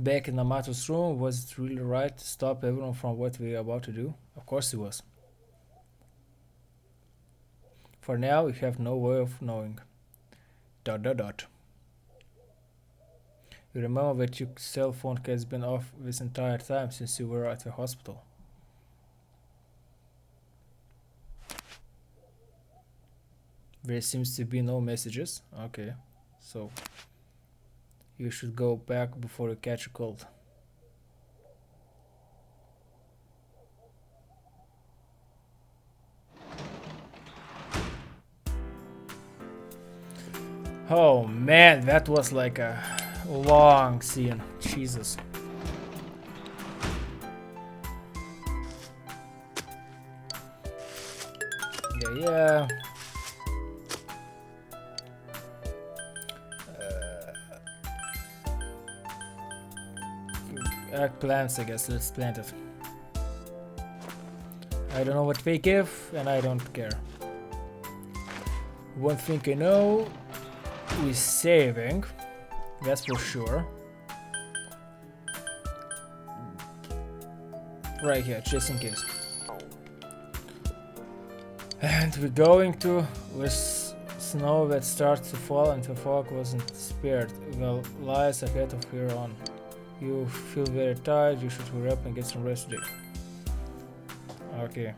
Back in Amato's room, was it really right to stop everyone from what we were about to do? Of course it was. For now, we have no way of knowing. Dot dot dot. You remember that your cell phone has been off this entire time since you were at the hospital. There seems to be no messages. Okay, so you should go back before you catch a cold. Oh man, that was like a long scene. Jesus. Yeah, yeah. Eggplants, I guess. Let's plant it. I don't know what they give, and I don't care. One thing I know, we're saving. That's for sure. Right here, just in case. And we're going to with snow that starts to fall and the fog wasn't spared. Well, lies ahead of here on. You feel very tired, you should hurry up and get some rest today. Okay.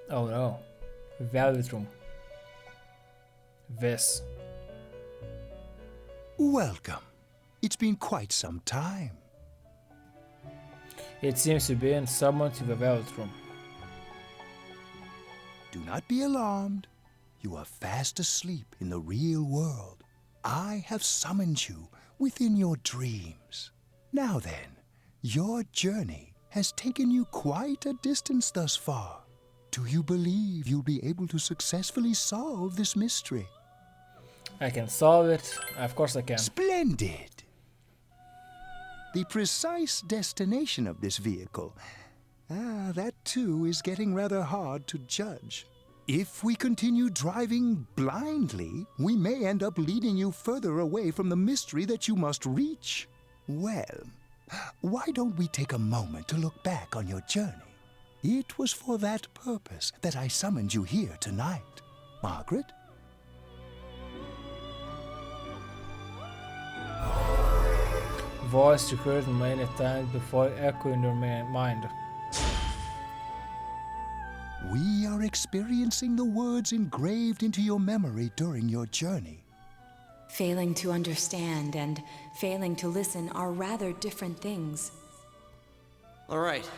Oh no. Velvet room. This. Welcome. It's been quite some time. It seems to be in someone to the velvet room. Do not be alarmed. You are fast asleep in the real world. I have summoned you within your dreams. Now then, your journey has taken you quite a distance thus far. Do you believe you'll be able to successfully solve this mystery? I can solve it. Of course I can. Splendid! The precise destination of this vehicle, that too is getting rather hard to judge. If we continue driving blindly, we may end up leading you further away from the mystery that you must reach. Well, why don't we take a moment to look back on your journey? It was for that purpose that I summoned you here tonight. Margaret? Voice you heard many times before echo in your mind. We are experiencing the words engraved into your memory during your journey. Failing to understand and failing to listen are rather different things. All right,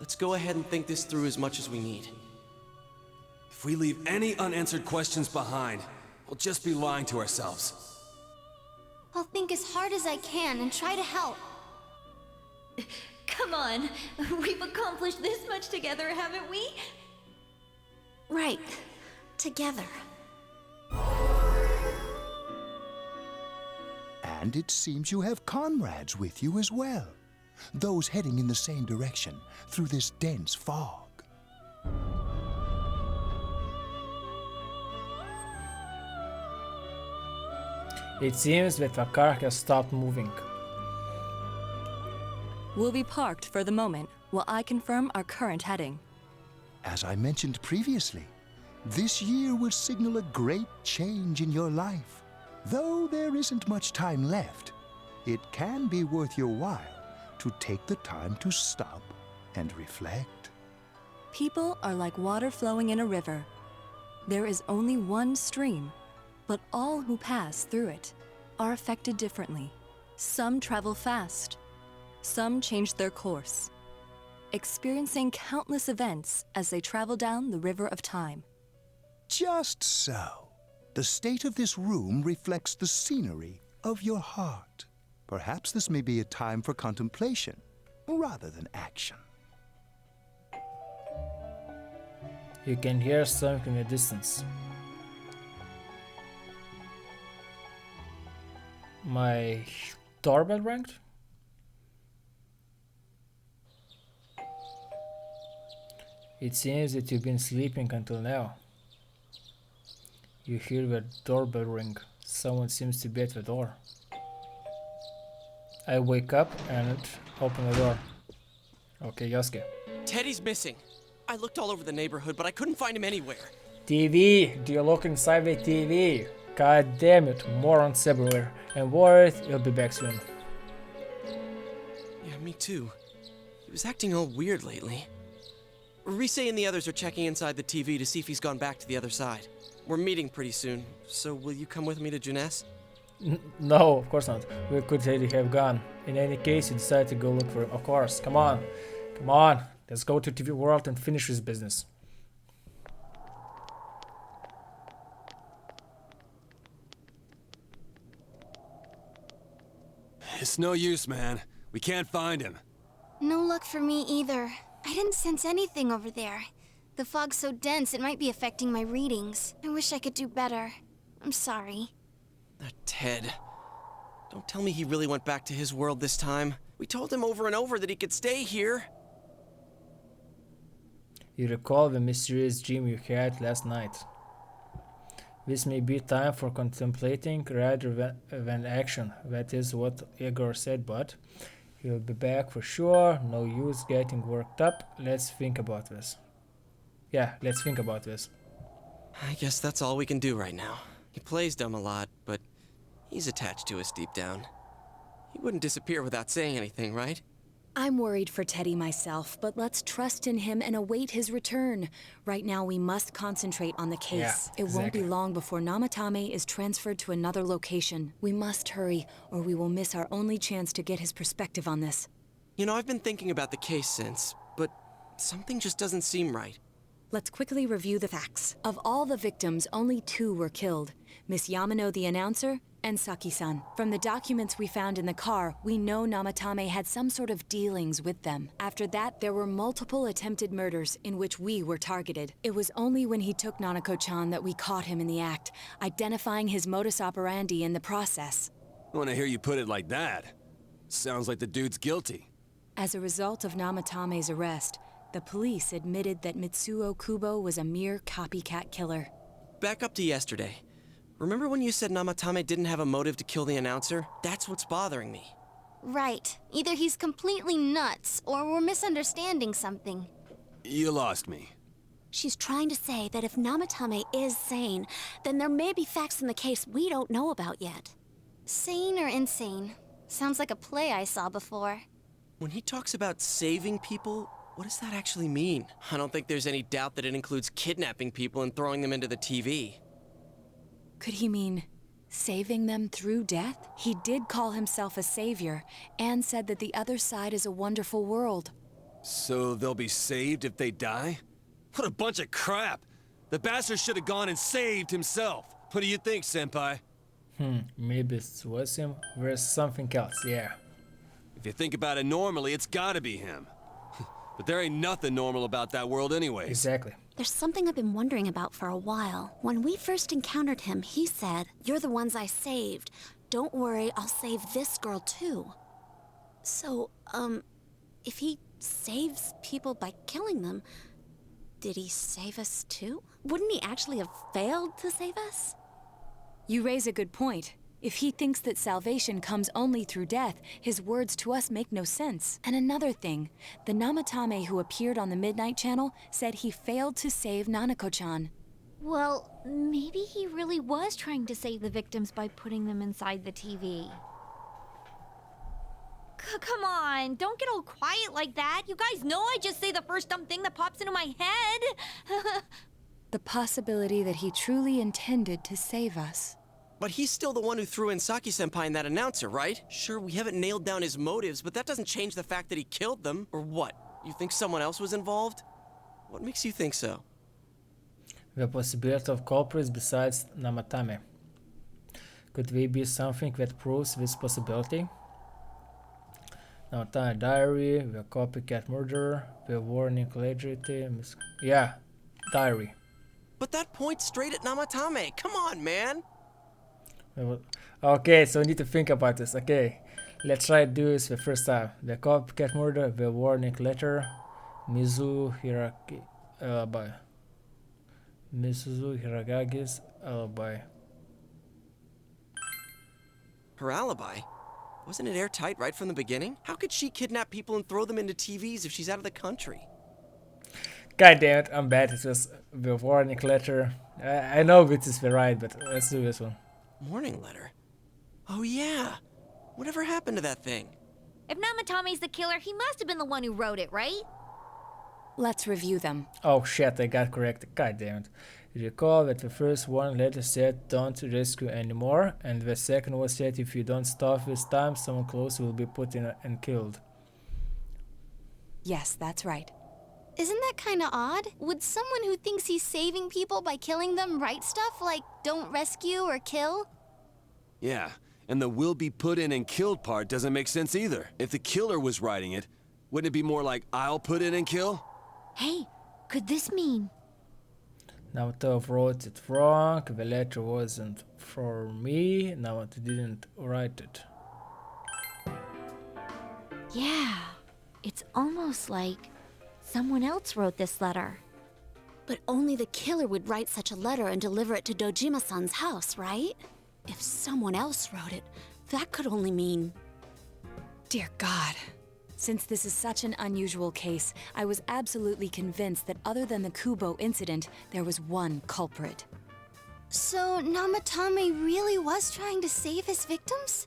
let's go ahead and think this through as much as we need. If we leave any unanswered questions behind, we'll just be lying to ourselves. I'll think as hard as I can and try to help. Come on, we've accomplished this much together, haven't we? Right. Together. And it seems you have comrades with you as well. Those heading in the same direction through this dense fog. It seems that the car has stopped moving. We'll be parked for the moment while I confirm our current heading. As I mentioned previously, this year will signal a great change in your life. Though there isn't much time left, it can be worth your while to take the time to stop and reflect. People are like water flowing in a river. There is only one stream, but all who pass through it are affected differently. Some travel fast, some change their course, experiencing countless events as they travel down the river of time. Just so. The state of this room reflects the scenery of your heart. Perhaps this may be a time for contemplation rather than action. You can hear something in the distance. My doorbell rang? It seems that you've been sleeping until now. You hear the doorbell ring. Someone seems to be at the door. I wake up and open the door. Okay, Yosuke. Teddy's missing. I looked all over the neighborhood, but I couldn't find him anywhere. TV! Do you look inside the TV? God damn it, morons everywhere. I'm worried he'll be back soon. Yeah, me too. He was acting all weird lately. Rise and the others are checking inside the TV to see if he's gone back to the other side. We're meeting pretty soon, so will you come with me to Junes? No, of course not. We could really have gone. In any case, you decide to go look for him. Of course, come on. Come on. Let's go to TV World and finish this business. It's no use, man. We can't find him. No luck for me either. I didn't sense anything over there. The fog's so dense it might be affecting my readings. I wish I could do better. I'm sorry. That Ted. Don't tell me he really went back to his world this time. We told him over and over that he could stay here. You recall the mysterious dream you had last night. This may be time for contemplating rather than action. That is what Igor said, but he'll be back for sure. No use getting worked up. Let's think about this. Yeah, let's think about this. I guess that's all we can do right now. He plays dumb a lot, but he's attached to us deep down. He wouldn't disappear without saying anything, right? I'm worried for Teddy myself, but let's trust in him and await his return. Right now, we must concentrate on the case. Yeah, It won't be exactly. long before Namatame is transferred to another location. We must hurry, or we will miss our only chance to get his perspective on this. You know, I've been thinking about the case since, but something just doesn't seem right. Let's quickly review the facts. Of all the victims, only 2 were killed. Miss Yamano, the announcer, and Saki-san. From the documents we found in the car, we know Namatame had some sort of dealings with them. After that, there were multiple attempted murders in which we were targeted. It was only when he took Nanako-chan that we caught him in the act, identifying his modus operandi in the process. When I hear you put it like that, sounds like the dude's guilty. As a result of Namatame's arrest, the police admitted that Mitsuo Kubo was a mere copycat killer. Back up to yesterday. Remember when you said Namatame didn't have a motive to kill the announcer? That's what's bothering me. Right. Either he's completely nuts, or we're misunderstanding something. You lost me. She's trying to say that if Namatame is sane, then there may be facts in the case we don't know about yet. Sane or insane? Sounds like a play I saw before. When he talks about saving people, what does that actually mean? I don't think there's any doubt that it includes kidnapping people and throwing them into the TV. Could he mean saving them through death? He did call himself a savior and said that the other side is a wonderful world. So they'll be saved if they die? What a bunch of crap! The bastard should have gone and saved himself. What do you think, Senpai? Maybe it was him. There's something else, yeah. If you think about it normally, it's gotta be him. But there ain't nothing normal about that world anyways. Exactly. There's something I've been wondering about for a while. When we first encountered him, he said, "You're the ones I saved. Don't worry, I'll save this girl too." So, if he saves people by killing them, did he save us too? Wouldn't he actually have failed to save us? You raise a good point. If he thinks that salvation comes only through death, his words to us make no sense. And another thing, the Namatame who appeared on the Midnight Channel said he failed to save Nanako-chan. Well, maybe he really was trying to save the victims by putting them inside the TV. Come on, don't get all quiet like that. You guys know I just say the first dumb thing that pops into my head. The possibility that he truly intended to save us. But he's still the one who threw in Saki-senpai and that announcer, right? Sure, we haven't nailed down his motives, but that doesn't change the fact that he killed them. Or what? You think someone else was involved? What makes you think so? The possibility of culprits besides Namatame. Could there be something that proves this possibility? Namatame diary, the copycat murderer, the warning allegedly. Yeah, diary. But that points straight at Namatame. Come on, man. Okay, so we need to think about this. Okay, let's try to do this the first time. The copycat murder, the warning letter, Mizu Hiragagi's alibi. Her alibi? Wasn't it airtight right from the beginning? How could she kidnap people and throw them into TVs if she's out of the country? God damn it, I'm bad. It was the warning letter. I know which is the right, but let's do this one. Warning letter? Oh yeah. Whatever happened to that thing? If Namatame's the killer, he must have been the one who wrote it, right? Let's review them. Oh shit, I got corrected. God damn it. Recall that the first warning letter said don't rescue anymore, and the second was said if you don't stop this time, someone close will be put in and killed. Yes, that's right. Isn't that kinda odd? Would someone who thinks he's saving people by killing them write stuff like don't rescue or kill? Yeah, and the will be put in and killed part doesn't make sense either. If the killer was writing it, wouldn't it be more like I'll put in and kill? Hey, could this mean... Namatov wrote it wrong, the letter wasn't for me, Namatov didn't write it. Yeah, it's almost like someone else wrote this letter. But only the killer would write such a letter and deliver it to Dojima-san's house, right? If someone else wrote it, that could only mean... Dear God. Since this is such an unusual case, I was absolutely convinced that other than the Kubo incident, there was one culprit. So Namatame really was trying to save his victims?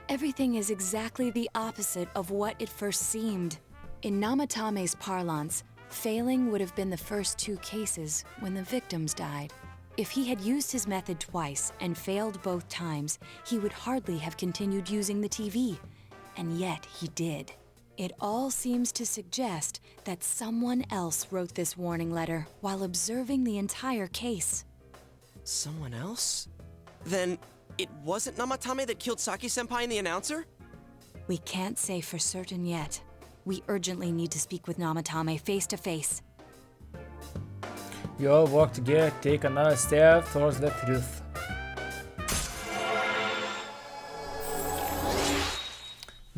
Everything is exactly the opposite of what it first seemed. In Namatame's parlance, failing would have been the first two cases when the victims died. If he had used his method twice and failed both times, he would hardly have continued using the TV. And yet he did. It all seems to suggest that someone else wrote this warning letter while observing the entire case. Someone else? Then it wasn't Namatame that killed Saki-senpai and the announcer? We can't say for certain yet. We urgently need to speak with Namatame face to face. You all walk together, take another step towards the truth.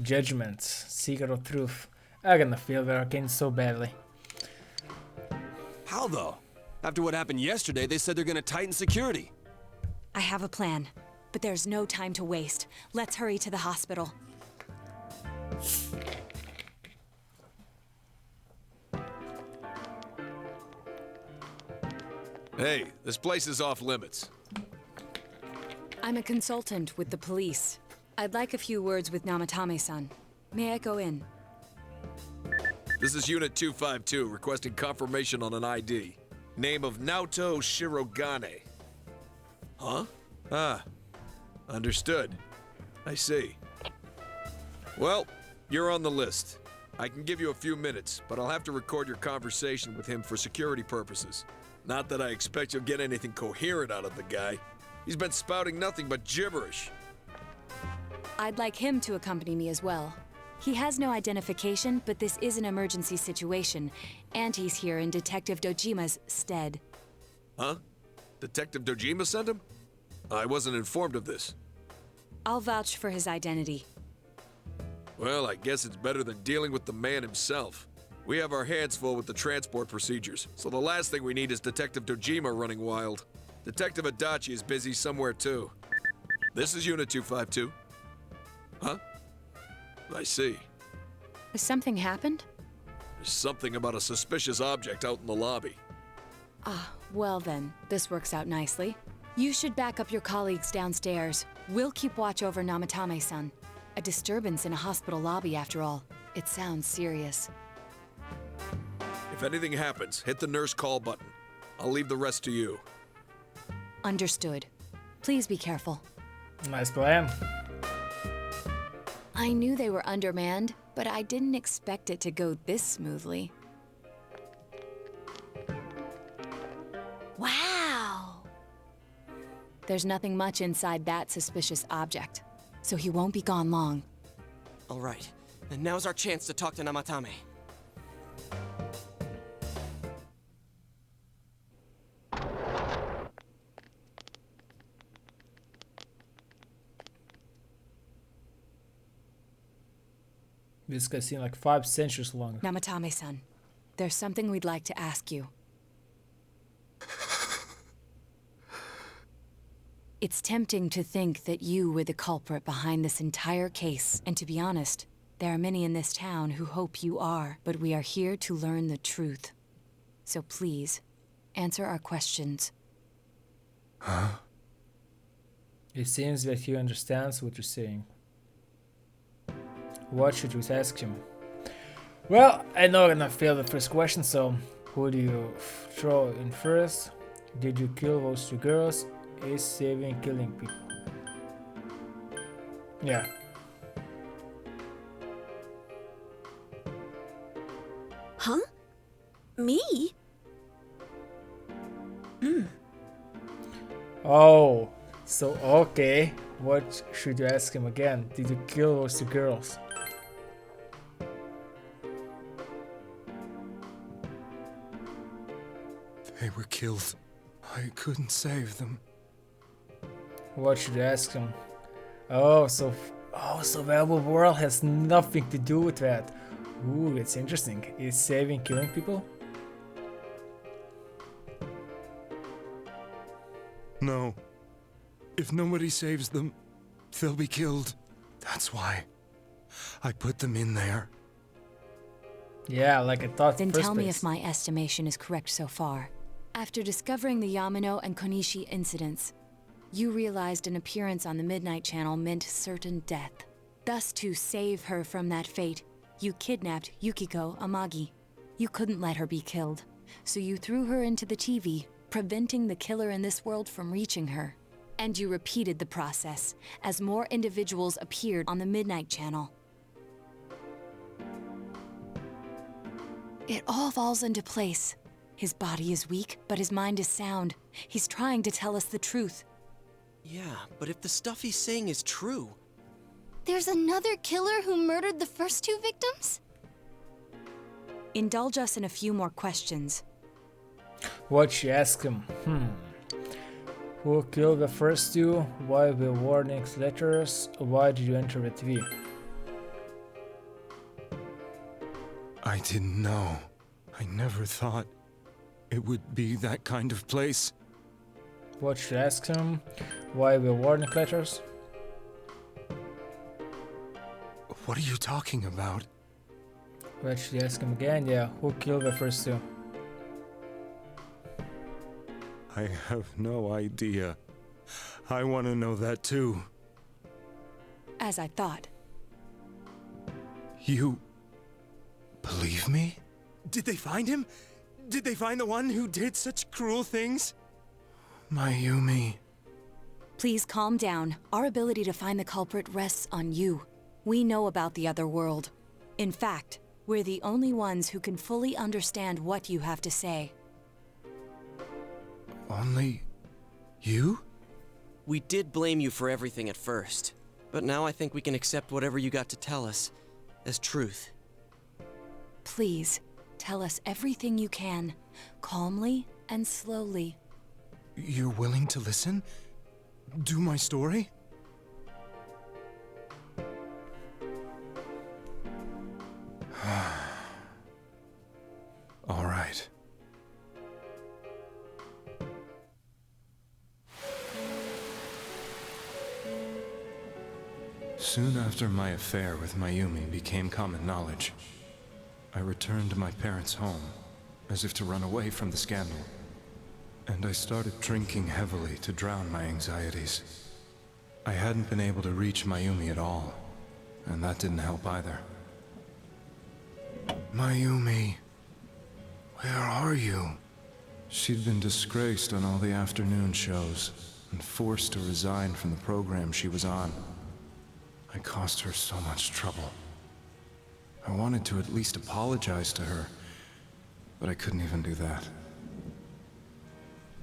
Judgment, seeker of truth. I'm gonna feel the arcane so badly. How though? After what happened yesterday, they said they're gonna tighten security. I have a plan, but there's no time to waste. Let's hurry to the hospital. Hey, this place is off limits. I'm a consultant with the police. I'd like a few words with Namatame-san. May I go in? This is Unit 252, requesting confirmation on an ID. Name of Naoto Shirogane. Huh? Ah, understood. I see. Well, you're on the list. I can give you a few minutes, but I'll have to record your conversation with him for security purposes. Not that I expect you'll get anything coherent out of the guy. He's been spouting nothing but gibberish. I'd like him to accompany me as well. He has no identification, but this is an emergency situation, and he's here in Detective Dojima's stead. Huh? Detective Dojima sent him? I wasn't informed of this. I'll vouch for his identity. Well, I guess it's better than dealing with the man himself. We have our hands full with the transport procedures, so the last thing we need is Detective Dojima running wild. Detective Adachi is busy somewhere too. This is Unit 252. Huh? I see. Has something happened? There's something about a suspicious object out in the lobby. Ah, well then, this works out nicely. You should back up your colleagues downstairs. We'll keep watch over Namatame-san. A disturbance in a hospital lobby, after all. It sounds serious. If anything happens, hit the nurse call button. I'll leave the rest to you. Understood. Please be careful. Nice plan. I knew they were undermanned, but I didn't expect it to go this smoothly. Wow! There's nothing much inside that suspicious object, so he won't be gone long. All right, then now's our chance to talk to Namatame. This guy seemed like 5 centuries long. Namatame-san, there's something we'd like to ask you. It's tempting to think that you were the culprit behind this entire case, and to be honest, there are many in this town who hope you are, but we are here to learn the truth. So please, answer our questions. Huh? It seems that he understands what you're saying. What should we ask him? Well, I know I'm gonna fail the first question, so who do you throw in first? Did you kill those two girls? Is saving killing people? Yeah. Huh? Me? Oh, so okay. What should you ask him again? Did you kill those two girls? They were killed. I couldn't save them. What should you ask him? Oh, so Valuable World has nothing to do with that. Ooh, that's interesting. Is saving killing people? No. If nobody saves them, they'll be killed. That's why I put them in there. Yeah, like I thought. Then tell me if my estimation is correct so far. After discovering the Yamano and Konishi incidents, you realized an appearance on the Midnight Channel meant certain death. Thus, to save her from that fate, you kidnapped Yukiko Amagi. You couldn't let her be killed, so you threw her into the TV, preventing the killer in this world from reaching her. And you repeated the process, as more individuals appeared on the Midnight Channel. It all falls into place. His body is weak, but his mind is sound. He's trying to tell us the truth. Yeah, but if the stuff he's saying is true... There's another killer who murdered the first two victims? Indulge us in a few more questions. What should you ask him? Who killed the first two? Why were warnings letters? Why did you enter the TV? I didn't know. I never thought it would be that kind of place. What should I ask him? Why were warning letters? What are you talking about? What should I ask him again? Yeah, who killed the first two? I have no idea. I want to know that too. As I thought. You believe me? Did they find him? Did they find the one who did such cruel things? Mayumi. Please calm down. Our ability to find the culprit rests on you. We know about the other world. In fact, we're the only ones who can fully understand what you have to say. Only you? We did blame you for everything at first, but now I think we can accept whatever you got to tell us as truth. Please, tell us everything you can, calmly and slowly. You're willing to listen? Do my story? All right. Soon after my affair with Mayumi became common knowledge, I returned to my parents' home, as if to run away from the scandal. And I started drinking heavily to drown my anxieties. I hadn't been able to reach Mayumi at all, and that didn't help either. Mayumi, where are you? She'd been disgraced on all the afternoon shows, and forced to resign from the program she was on. I caused her so much trouble. I wanted to at least apologize to her, but I couldn't even do that.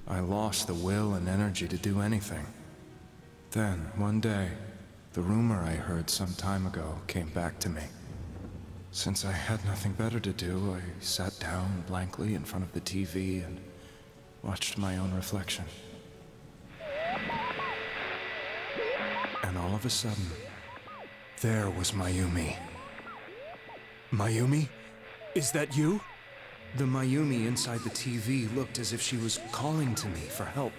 I lost the will and energy to do anything. Then, one day, the rumor I heard some time ago came back to me. Since I had nothing better to do, I sat down blankly in front of the TV and watched my own reflection. And all of a sudden, there was Mayumi. Mayumi? Is that you? The Mayumi inside the TV looked as if she was calling to me for help.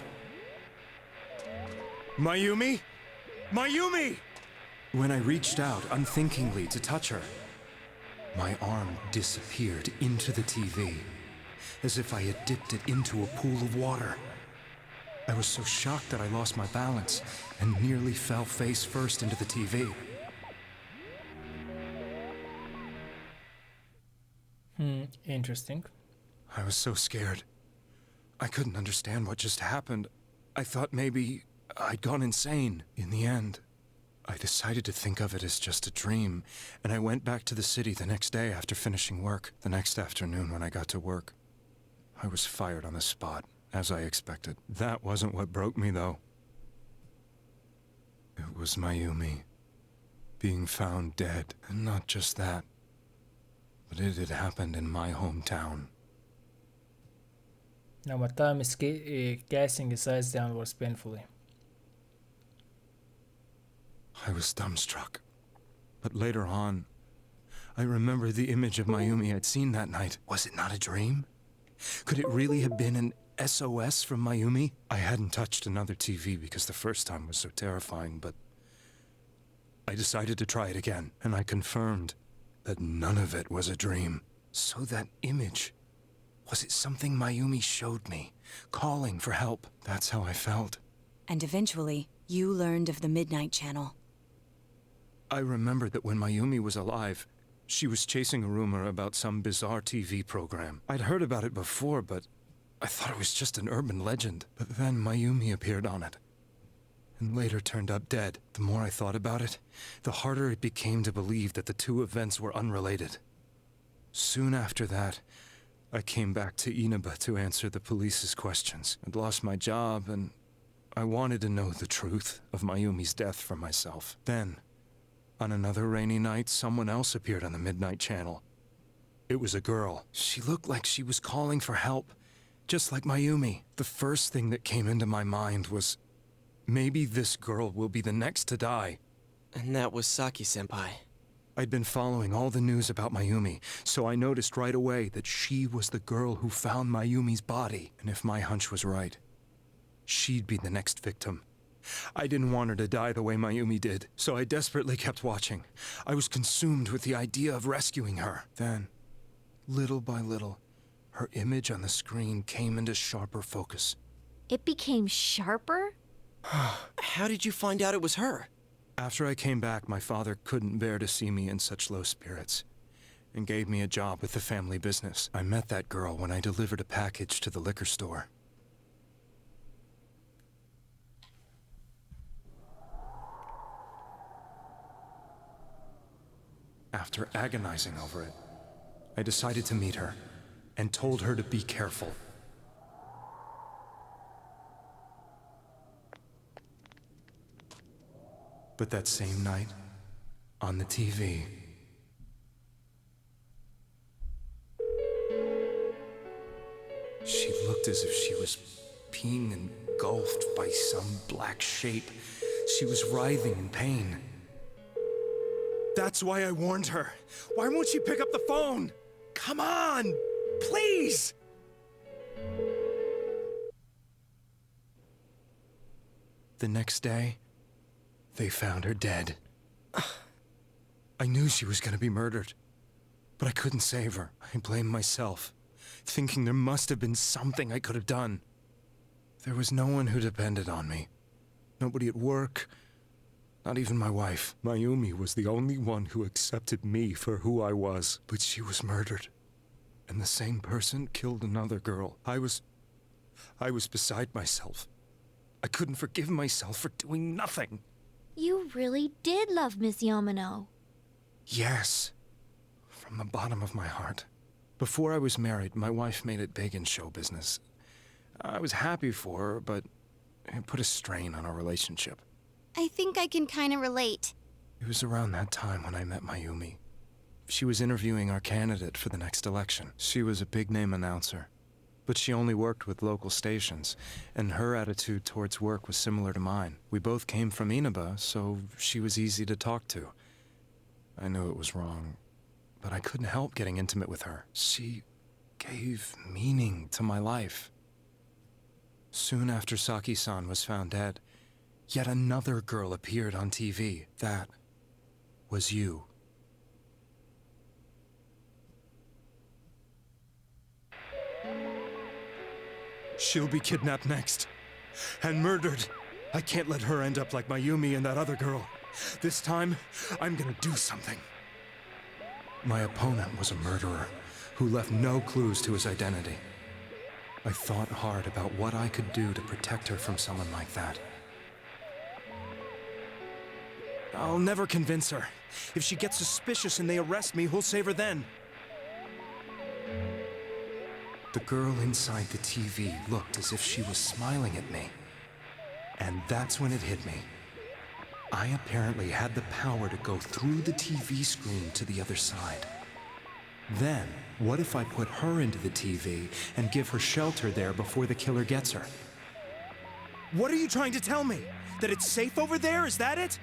Mayumi? Mayumi! When I reached out unthinkingly to touch her, my arm disappeared into the TV, as if I had dipped it into a pool of water. I was so shocked that I lost my balance and nearly fell face first into the TV. Interesting. I was so scared. I couldn't understand what just happened. I thought maybe I'd gone insane. In the end, I decided to think of it as just a dream, and I went back to the city the next day after finishing work. The next afternoon when I got to work, I was fired on the spot, as I expected. That wasn't what broke me, though. It was Mayumi being found dead, and not just that, but it had happened in my hometown. Namatame is casting his eyes downwards painfully. I was dumbstruck. But later on, I remembered the image of Mayumi I'd seen that night. Was it not a dream? Could it really have been an SOS from Mayumi? I hadn't touched another TV because the first time was so terrifying, but I decided to try it again, and I confirmed that none of it was a dream. So that image, was it something Mayumi showed me, calling for help? That's how I felt. And eventually, you learned of the Midnight Channel. I remembered that when Mayumi was alive, she was chasing a rumor about some bizarre TV program. I'd heard about it before, but I thought it was just an urban legend. But then Mayumi appeared on it, and later turned up dead. The more I thought about it, the harder it became to believe that the two events were unrelated. Soon after that, I came back to Inaba to answer the police's questions. I'd lost my job, and I wanted to know the truth of Mayumi's death for myself. Then, on another rainy night, someone else appeared on the Midnight Channel. It was a girl. She looked like she was calling for help, just like Mayumi. The first thing that came into my mind was, maybe this girl will be the next to die. And that was Saki-senpai. I'd been following all the news about Mayumi, so I noticed right away that she was the girl who found Mayumi's body. And if my hunch was right, she'd be the next victim. I didn't want her to die the way Mayumi did, so I desperately kept watching. I was consumed with the idea of rescuing her. Then, little by little, her image on the screen came into sharper focus. It became sharper? How did you find out it was her? After I came back, my father couldn't bear to see me in such low spirits, and gave me a job with the family business. I met that girl when I delivered a package to the liquor store. After agonizing over it, I decided to meet her, and told her to be careful. But that same night, on the TV, she looked as if she was being engulfed by some black shape. She was writhing in pain. That's why I warned her. Why won't she pick up the phone? Come on, please! The next day, they found her dead. I knew she was gonna be murdered, but I couldn't save her. I blamed myself, thinking there must have been something I could have done. There was no one who depended on me. Nobody at work, not even my wife. Mayumi was the only one who accepted me for who I was, but she was murdered. And the same person killed another girl. I was beside myself. I couldn't forgive myself for doing nothing. You really did love Miss Yamano. Yes, from the bottom of my heart. Before I was married, my wife made it big in show business. I was happy for her, but it put a strain on our relationship. I think I can kind of relate. It was around that time when I met Mayumi. She was interviewing our candidate for the next election. She was a big-name announcer, but she only worked with local stations, and her attitude towards work was similar to mine. We both came from Inaba, so she was easy to talk to. I knew it was wrong, but I couldn't help getting intimate with her. She gave meaning to my life. Soon after Saki-san was found dead, Yet another girl appeared on TV. That was you. She'll be kidnapped next. And murdered. I can't let her end up like Mayumi and that other girl. This time, I'm gonna do something. My opponent was a murderer who left no clues to his identity. I thought hard about what I could do to protect her from someone like that. I'll never convince her. If she gets suspicious and they arrest me, who'll save her then? The girl inside the TV looked as if she was smiling at me. And that's when it hit me. I apparently had the power to go through the TV screen to the other side. Then, what if I put her into the TV and give her shelter there before the killer gets her? What are you trying to tell me? That it's safe over there? Is that it?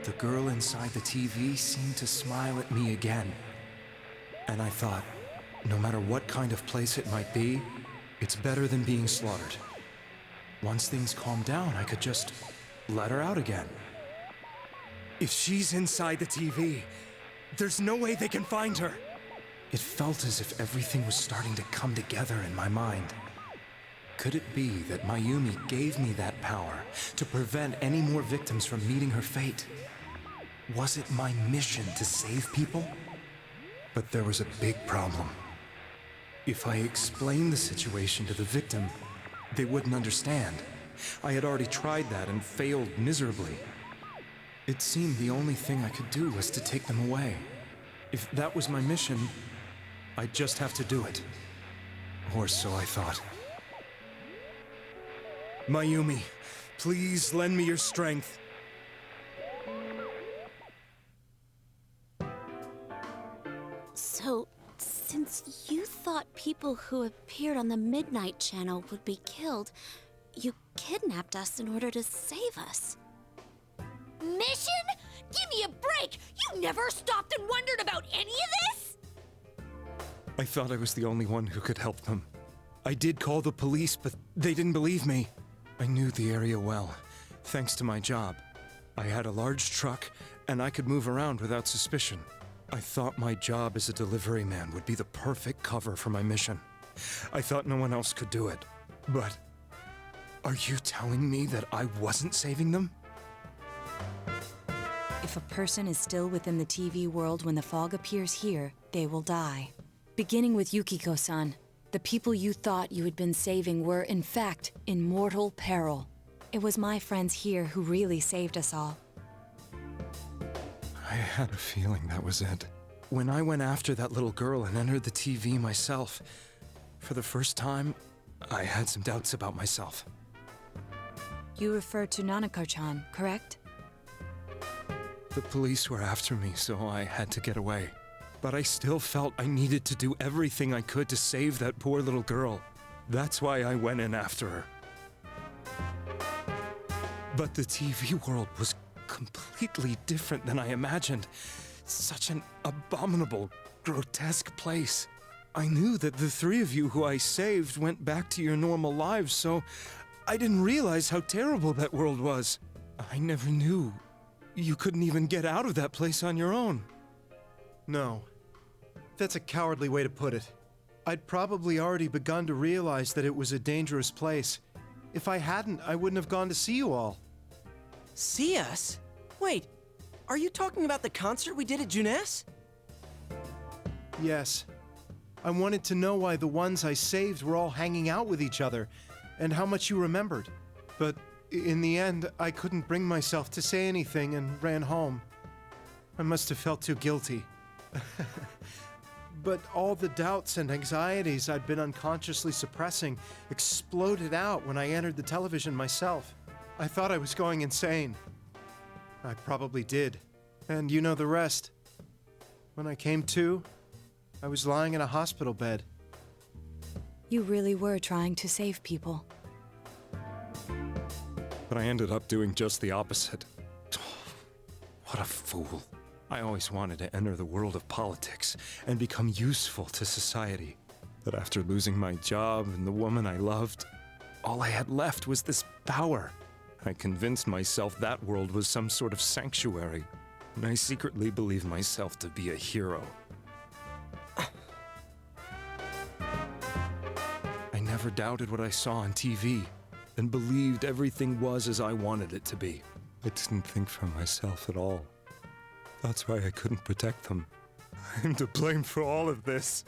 The girl inside the TV seemed to smile at me again. And I thought, no matter what kind of place it might be, it's better than being slaughtered. Once things calm down, I could just let her out again. If she's inside the TV, there's no way they can find her. It felt as if everything was starting to come together in my mind. Could it be that Mayumi gave me that power to prevent any more victims from meeting her fate? Was it my mission to save people? But there was a big problem. If I explained the situation to the victim, they wouldn't understand. I had already tried that and failed miserably. It seemed the only thing I could do was to take them away. If that was my mission, I'd just have to do it. Or so I thought. Mayumi, please lend me your strength. So, since you thought people who appeared on the Midnight Channel would be killed, you kidnapped us in order to save us. Mission? Give me a break! You never stopped and wondered about any of this? I thought I was the only one who could help them. I did call the police, but they didn't believe me. I knew the area well, thanks to my job. I had a large truck, and I could move around without suspicion. I thought my job as a delivery man would be the perfect cover for my mission. I thought no one else could do it. But are you telling me that I wasn't saving them? If a person is still within the TV world when the fog appears here, they will die. Beginning with Yukiko-san, the people you thought you had been saving were, in fact, in mortal peril. It was my friends here who really saved us all. I had a feeling that was it. When I went after that little girl and entered the TV myself, for the first time, I had some doubts about myself. You refer to Nanako-chan, correct? The police were after me, so I had to get away. But I still felt I needed to do everything I could to save that poor little girl. That's why I went in after her. But the TV world was completely different than I imagined. Such an abominable, grotesque place. I knew that the three of you who I saved went back to your normal lives, so I didn't realize how terrible that world was. I never knew you couldn't even get out of that place on your own. No. That's a cowardly way to put it. I'd probably already begun to realize that it was a dangerous place. If I hadn't, I wouldn't have gone to see you all. See us? Wait, are you talking about the concert we did at Junes? Yes. I wanted to know why the ones I saved were all hanging out with each other, and how much you remembered. But in the end, I couldn't bring myself to say anything and ran home. I must have felt too guilty. But all the doubts and anxieties I'd been unconsciously suppressing exploded out when I entered the television myself. I thought I was going insane. I probably did. And you know the rest. When I came to, I was lying in a hospital bed. You really were trying to save people. But I ended up doing just the opposite. What a fool. I always wanted to enter the world of politics and become useful to society. But after losing my job and the woman I loved, all I had left was this power. I convinced myself that world was some sort of sanctuary, and I secretly believed myself to be a hero. I never doubted what I saw on TV, and believed everything was as I wanted it to be. I didn't think for myself at all. That's why I couldn't protect them. I'm to blame for all of this.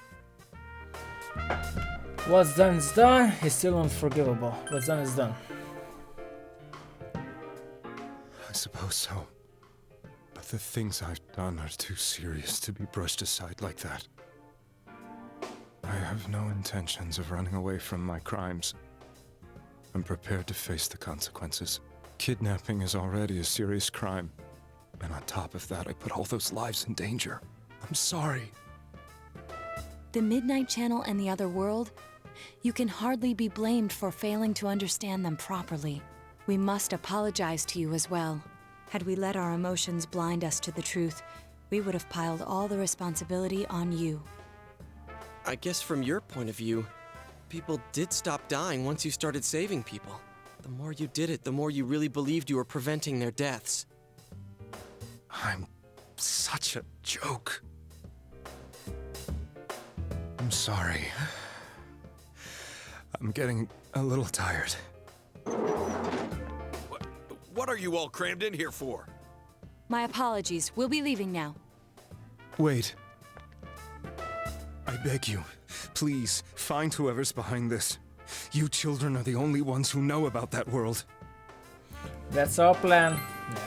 What's done is done. It's still unforgivable. What's done is done. I suppose so. But the things I've done are too serious to be brushed aside like that. I have no intentions of running away from my crimes. I'm prepared to face the consequences. Kidnapping is already a serious crime. And on top of that, I put all those lives in danger. I'm sorry. The Midnight Channel and the other world? You can hardly be blamed for failing to understand them properly. We must apologize to you as well. Had we let our emotions blind us to the truth, we would have piled all the responsibility on you. I guess from your point of view, people did stop dying once you started saving people. The more you did it, the more you really believed you were preventing their deaths. I'm such a joke. I'm sorry. I'm getting a little tired. What are you all crammed in here for? My apologies. We'll be leaving now. Wait. I beg you, please, find whoever's behind this. You children are the only ones who know about that world. That's our plan. Yeah.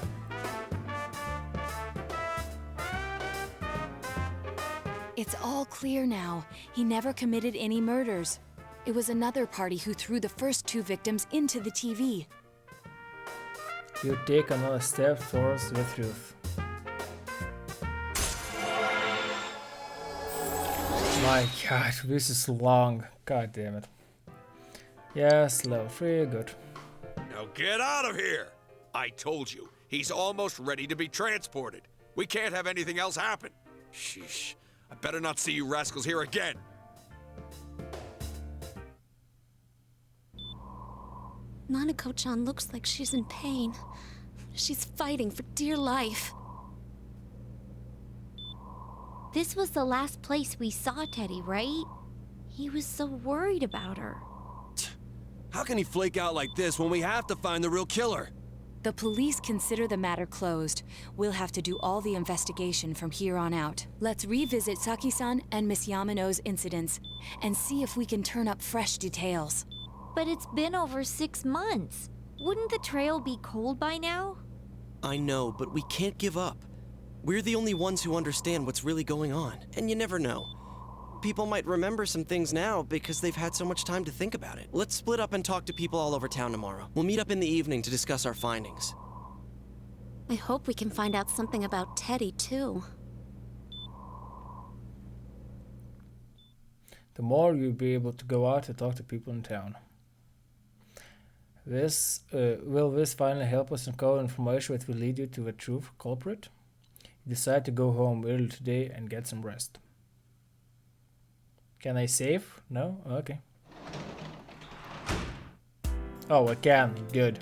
It's all clear now. He never committed any murders. It was another party who threw the first 2 victims into the TV. You take another step towards the truth. My god, this is long. God damn it. Yes, level 3, good. Now get out of here! I told you, he's almost ready to be transported. We can't have anything else happen. Sheesh. I better not see you rascals here again. Nanako-chan looks like she's in pain. She's fighting for dear life. This was the last place we saw Teddy, right? He was so worried about her. How can he flake out like this when we have to find the real killer? The police consider the matter closed. We'll have to do all the investigation from here on out. Let's revisit Saki-san and Miss Yamano's incidents and see if we can turn up fresh details. But it's been over 6 months. Wouldn't the trail be cold by now? I know, but we can't give up. We're the only ones who understand what's really going on, and you never know. People might remember some things now because they've had so much time to think about it. Let's split up and talk to people all over town tomorrow. We'll meet up in the evening to discuss our findings. I hope we can find out something about Teddy, too. The more you'll be able to go out and talk to people in town. Will this finally help us uncover information that will lead you to the true culprit? You decide to go home early today and get some rest. Can I save? No? Okay. Oh, I can. Good.